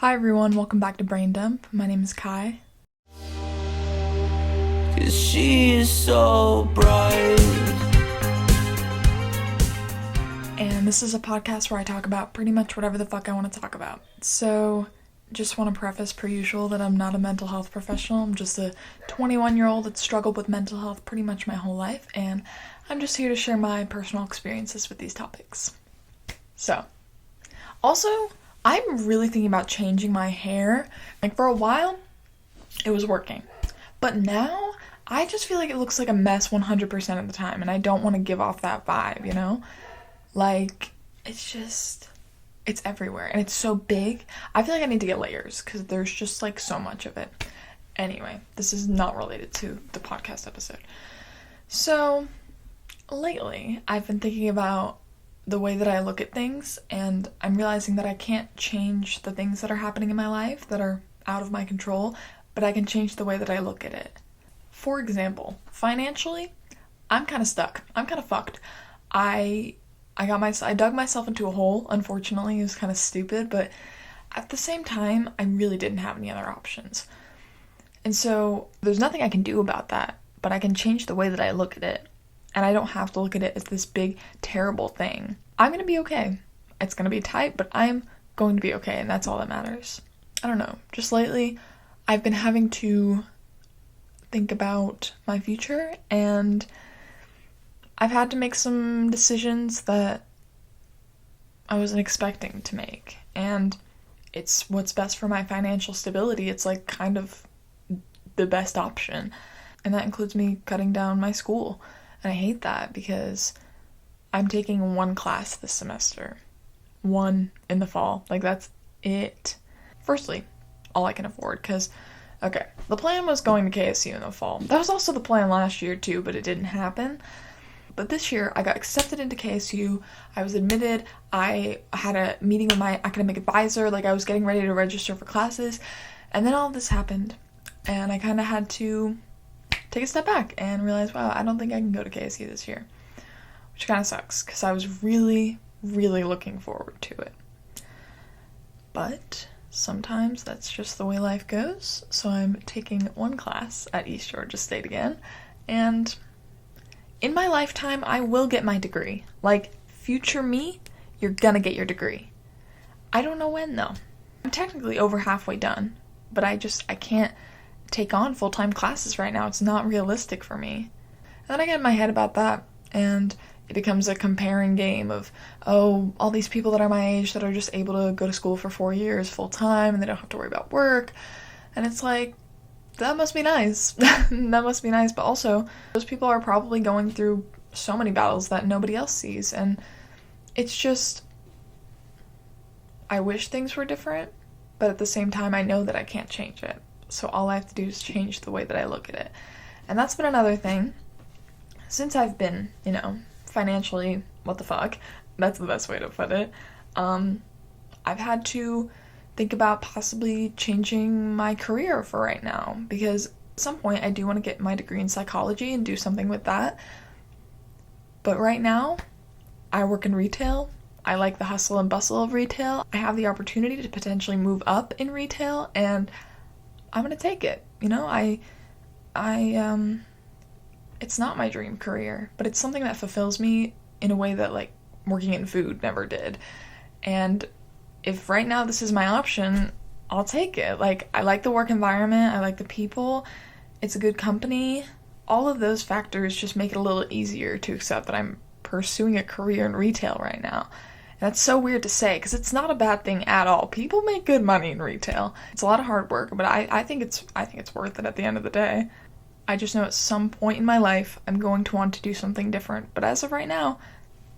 Hi everyone, welcome back to Brain Dump. My name is Kai. 'Cause she is so bright. And this is a podcast where I talk about pretty much whatever the fuck I want to talk about. So, just want to preface per usual that I'm not a mental health professional. I'm just a 21-year-old that's struggled with mental health pretty much my whole life, and I'm just here to share my personal experiences with these topics. So, also, I'm really thinking about changing my hair. Like, for a while, it was working. But now, I just feel like it looks like a mess 100% of the time, and I don't want to give off that vibe, you know? Like, it's everywhere, and it's so big. I feel like I need to get layers, because there's just, like, so much of it. Anyway, this is not related to the podcast episode. So, lately, I've been thinking about the way that I look at things, and I'm realizing that I can't change the things that are happening in my life that are out of my control, but I can change the way that I look at it. For example, financially, I'm kind of stuck. I'm kind of fucked. I dug myself into a hole, unfortunately. It was kind of stupid, but at the same time, I really didn't have any other options. And so, there's nothing I can do about that, but I can change the way that I look at it. And I don't have to look at it as this big, terrible thing. I'm gonna be okay. It's gonna be tight, but I'm going to be okay, and that's all that matters. I don't know. Just lately, I've been having to think about my future, and I've had to make some decisions that I wasn't expecting to make. And it's what's best for my financial stability. It's like kind of the best option. And that includes me cutting down my school. And I hate that because I'm taking one class this semester. One in the fall. Like, that's it. Firstly, all I can afford, because, okay, the plan was going to KSU in the fall. That was also the plan last year, too, but it didn't happen. But this year, I got accepted into KSU. I was admitted. I had a meeting with my academic advisor. Like, I was getting ready to register for classes. And then all this happened. And I kind of had to take a step back and realize, wow, I don't think I can go to KSU this year. Which kind of sucks, because I was really, really looking forward to it. But sometimes that's just the way life goes. So I'm taking one class at East Georgia State again. And in my lifetime, I will get my degree. Like, future me, you're gonna get your degree. I don't know when, though. I'm technically over halfway done, but I can't take on full-time classes right now. It's not realistic for me. And then I get in my head about that, and it becomes a comparing game of, oh, all these people that are my age that are just able to go to school for 4 years full-time, and they don't have to worry about work. And it's like, that must be nice. That must be nice, but also, those people are probably going through so many battles that nobody else sees, and it's just, I wish things were different, but at the same time, I know that I can't change it. So all I have to do is change the way that I look at it. And that's been another thing. Since I've been, financially, what the fuck, that's the best way to put it, I've had to think about possibly changing my career for right now. Because at some point, I do want to get my degree in psychology and do something with that. But right now, I work in retail. I like the hustle and bustle of retail. I have the opportunity to potentially move up in retail, and I'm gonna take it. It's not my dream career, but it's something that fulfills me in a way that, like, working in food never did. And if right now this is my option, I'll take it. Like, I like the work environment, I like the people, it's a good company. All of those factors just make it a little easier to accept that I'm pursuing a career in retail right now. That's so weird to say, because it's not a bad thing at all. People make good money in retail. It's a lot of hard work, but I think it's worth it at the end of the day. I just know at some point in my life, I'm going to want to do something different. But as of right now,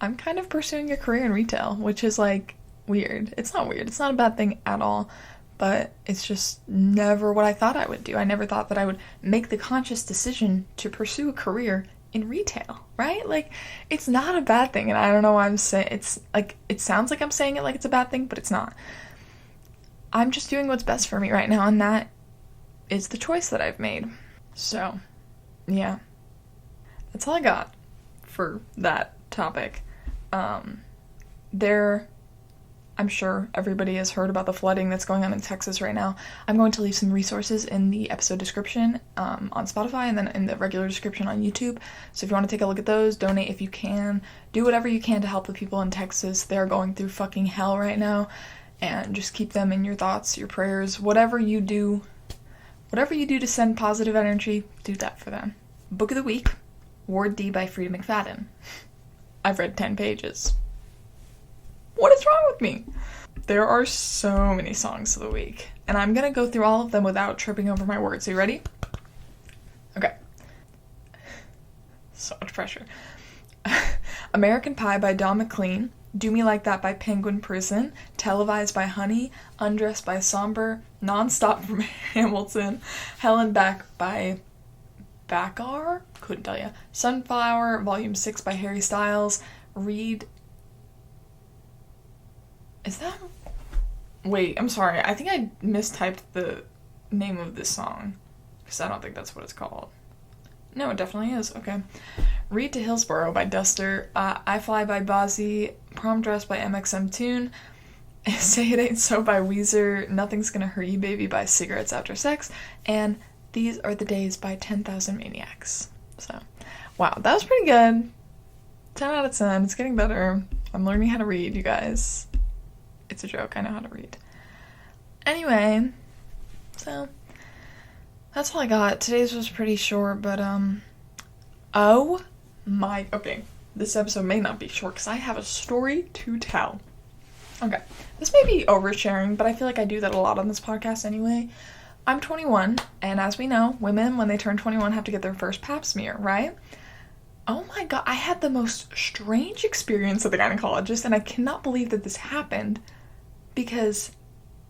I'm kind of pursuing a career in retail, which is, like, weird. It's not weird. It's not a bad thing at all. But it's just never what I thought I would do. I never thought that I would make the conscious decision to pursue a career in retail, right? Like, it's not a bad thing, and I don't know why I'm saying it's like, it sounds like I'm saying it like it's a bad thing, but it's not. I'm just doing what's best for me right now, and that is the choice that I've made. So, yeah, that's all I got for that topic. I'm sure everybody has heard about the flooding that's going on in Texas right now. I'm going to leave some resources in the episode description on Spotify and then in the regular description on YouTube. So if you want to take a look at those, donate if you can. Do whatever you can to help the people in Texas. They're going through fucking hell right now. And just keep them in your thoughts, your prayers, whatever you do to send positive energy, do that for them. Book of the week, Ward D by Frida McFadden. I've read 10 pages. What is wrong with me? There are so many songs of the week, and I'm gonna go through all of them without tripping over my words. Are you ready? Okay. So much pressure. American Pie by Don McLean, Do Me Like That by Penguin Prison, Televised by Honey, Undressed by Somber, Nonstop from Hamilton, Helen Back by Bacar? Couldn't tell you. Sunflower, Volume 6 by Harry Styles, Read... Is that... Wait, I'm sorry. I think I mistyped the name of this song, because I don't think that's what it's called. No, it definitely is. Okay. Read to Hillsborough by Duster, I Fly by Bozzy, Prom Dress by MXM Tune, Say It Ain't So by Weezer, Nothing's Gonna Hurt You Baby by Cigarettes After Sex, and These Are the Days by 10,000 Maniacs. So, wow, that was pretty good. 10 out of 10. It's getting better. I'm learning how to read, you guys. It's a joke. I know how to read. Anyway, so that's all I got. Today's was pretty short, but okay, this episode may not be short because I have a story to tell. Okay, this may be oversharing, but I feel like I do that a lot on this podcast anyway. I'm 21, and as we know, women, when they turn 21, have to get their first pap smear, right? Oh my god, I had the most strange experience at the gynecologist, and I cannot believe that this happened, because,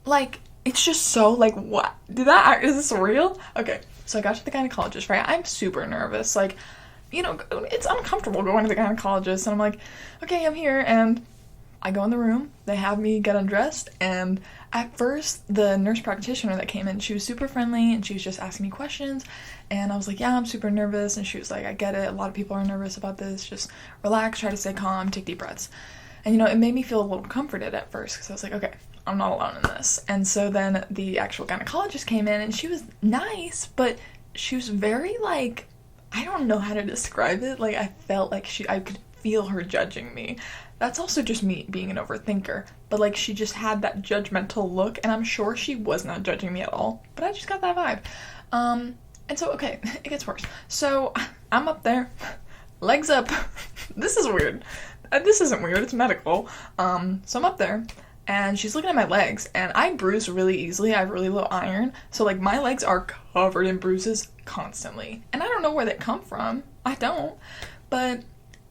like, it's just so, like, what? Is this real? Okay, so I got to the gynecologist, right? I'm super nervous, like, you know, it's uncomfortable going to the gynecologist, and I'm like, okay, I'm here, and I go in the room, they have me get undressed, and at first, the nurse practitioner that came in, she was super friendly, and she was just asking me questions, and I was like, yeah, I'm super nervous, and she was like, I get it, a lot of people are nervous about this, just relax, try to stay calm, take deep breaths. And, you know, it made me feel a little comforted at first, because I was like, okay, I'm not alone in this. And so then the actual gynecologist came in, and she was nice, but she was very, like, I don't know how to describe it. Like, I felt like I could feel her judging me. That's also just me being an overthinker. But, like, she just had that judgmental look, and I'm sure she was not judging me at all. But I just got that vibe. And so, okay, it gets worse. So, I'm up there, legs up. This is weird. This isn't weird, it's medical. So I'm up there, and she's looking at my legs, and I bruise really easily. I have really low iron. So, like, my legs are covered in bruises constantly. And I don't know where they come from. I don't. But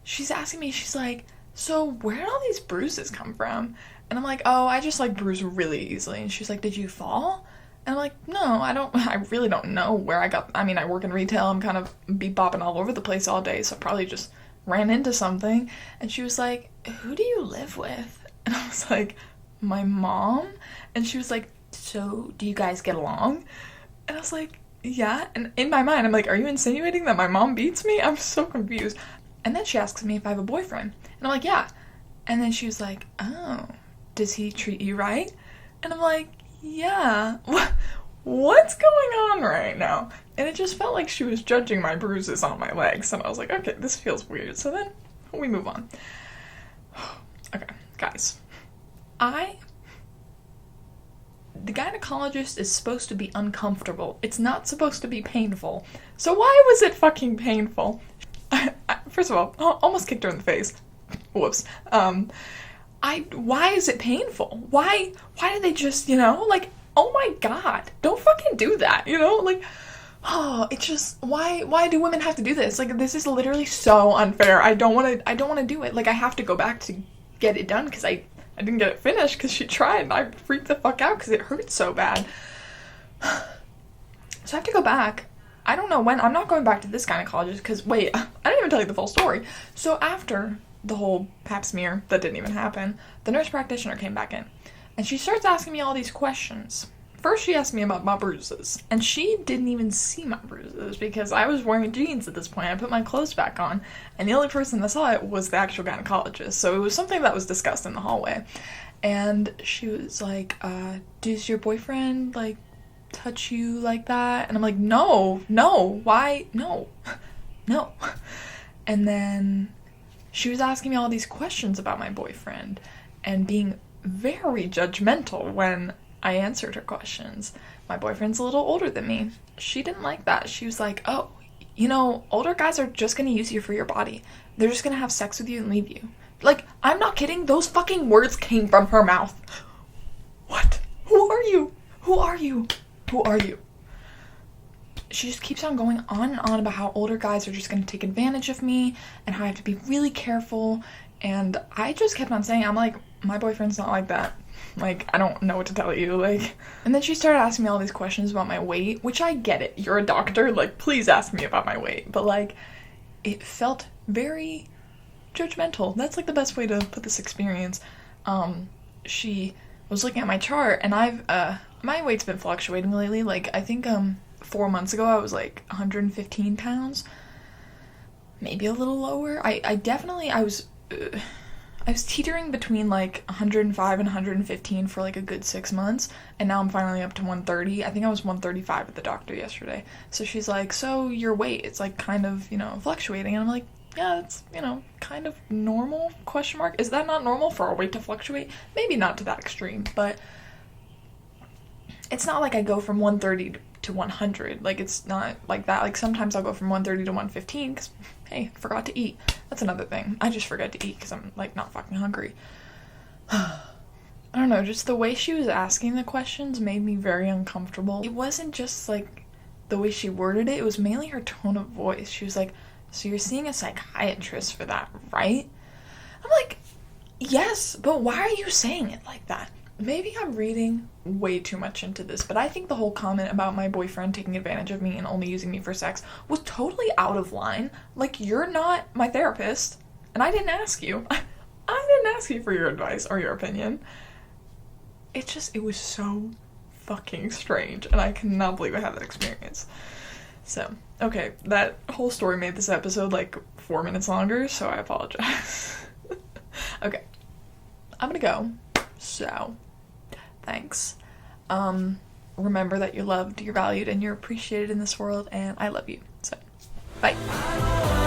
she's asking me, she's like, so where did all these bruises come from? And I'm like, oh, I just, like, bruise really easily. And she's like, did you fall? And I'm like, no, I really don't know where I got, I work in retail. I'm kind of bopping all over the place all day. So I probably just ran into something. And she was like, who do you live with? And I was like, my mom? And she was like, so do you guys get along? And I was like, yeah. And in my mind, I'm like, are you insinuating that my mom beats me? I'm so confused. And then she asks me if I have a boyfriend. And I'm like, yeah. And then she was like, oh, does he treat you right? And I'm like, yeah. What's going on right now? And it just felt like she was judging my bruises on my legs. And I was like, okay, this feels weird. So then we move on. Okay, guys. The gynecologist is supposed to be uncomfortable. It's not supposed to be painful. So why was it fucking painful? First of all, almost kicked her in the face. Whoops. Why is it painful? Why did they just, like, oh my god, don't fucking do that, like, oh, it's just, why do women have to do this? Like, this is literally so unfair. I don't want to do it. Like, I have to go back to get it done because I didn't get it finished because she tried and I freaked the fuck out because it hurt so bad. So I have to go back. I don't know when. I'm not going back to this gynecologist because, wait, I didn't even tell you the full story. So after the whole pap smear that didn't even happen, the nurse practitioner came back in and she starts asking me all these questions. First, she asked me about my bruises, and she didn't even see my bruises because I was wearing jeans at this point. I put my clothes back on, and the only person that saw it was the actual gynecologist. So it was something that was discussed in the hallway. And she was like, does your boyfriend, like, touch you like that? And I'm like, no, why? No, no. And then she was asking me all these questions about my boyfriend and being very judgmental when I answered her questions. My boyfriend's a little older than me. She didn't like that. She was like, oh, you know, older guys are just gonna use you for your body. They're just gonna have sex with you and leave you. Like, I'm not kidding. Those fucking words came from her mouth. What? Who are you? Who are you? Who are you? She just keeps on going on and on about how older guys are just going to take advantage of me and how I have to be really careful. And I just kept on saying, I'm like, my boyfriend's not like that. Like, I don't know what to tell you. Like, and then she started asking me all these questions about my weight, which I get it. You're a doctor. Like, please ask me about my weight. But, like, it felt very judgmental. That's, like, the best way to put this experience. She was looking at my chart, and my weight's been fluctuating lately. Like, I think, 4 months ago, I was, like, 115 pounds. Maybe a little lower. I was teetering between, like, 105 and 115 for, like, a good 6 months, and now I'm finally up to 130. I think I was 135 at the doctor yesterday. So she's like, so your weight, it's, like, kind of, you know, fluctuating. And I'm like, yeah, it's, you know, kind of normal, question mark. Is that not normal for our weight to fluctuate? Maybe not to that extreme, but it's not like I go from 130 to 100. Like, it's not like that. Like, sometimes I'll go from 130 to 115 because, hey, forgot to eat. That's another thing. I just forget to eat because I'm, like, not fucking hungry. I don't know, just the way she was asking the questions made me very uncomfortable. It wasn't just, like, the way she worded it. It was mainly her tone of voice. She was like, so you're seeing a psychiatrist for that, right? I'm like, yes, but why are you saying it like that? Maybe I'm reading way too much into this, but I think the whole comment about my boyfriend taking advantage of me and only using me for sex was totally out of line. Like, you're not my therapist, and I didn't ask you. I didn't ask you for your advice or your opinion. It was so fucking strange, and I cannot believe I had that experience. So, okay, that whole story made this episode, like, 4 minutes longer, so I apologize. Okay, I'm gonna go, so thanks. Remember that you're loved, you're valued, and you're appreciated in this world, and I love you. So, bye.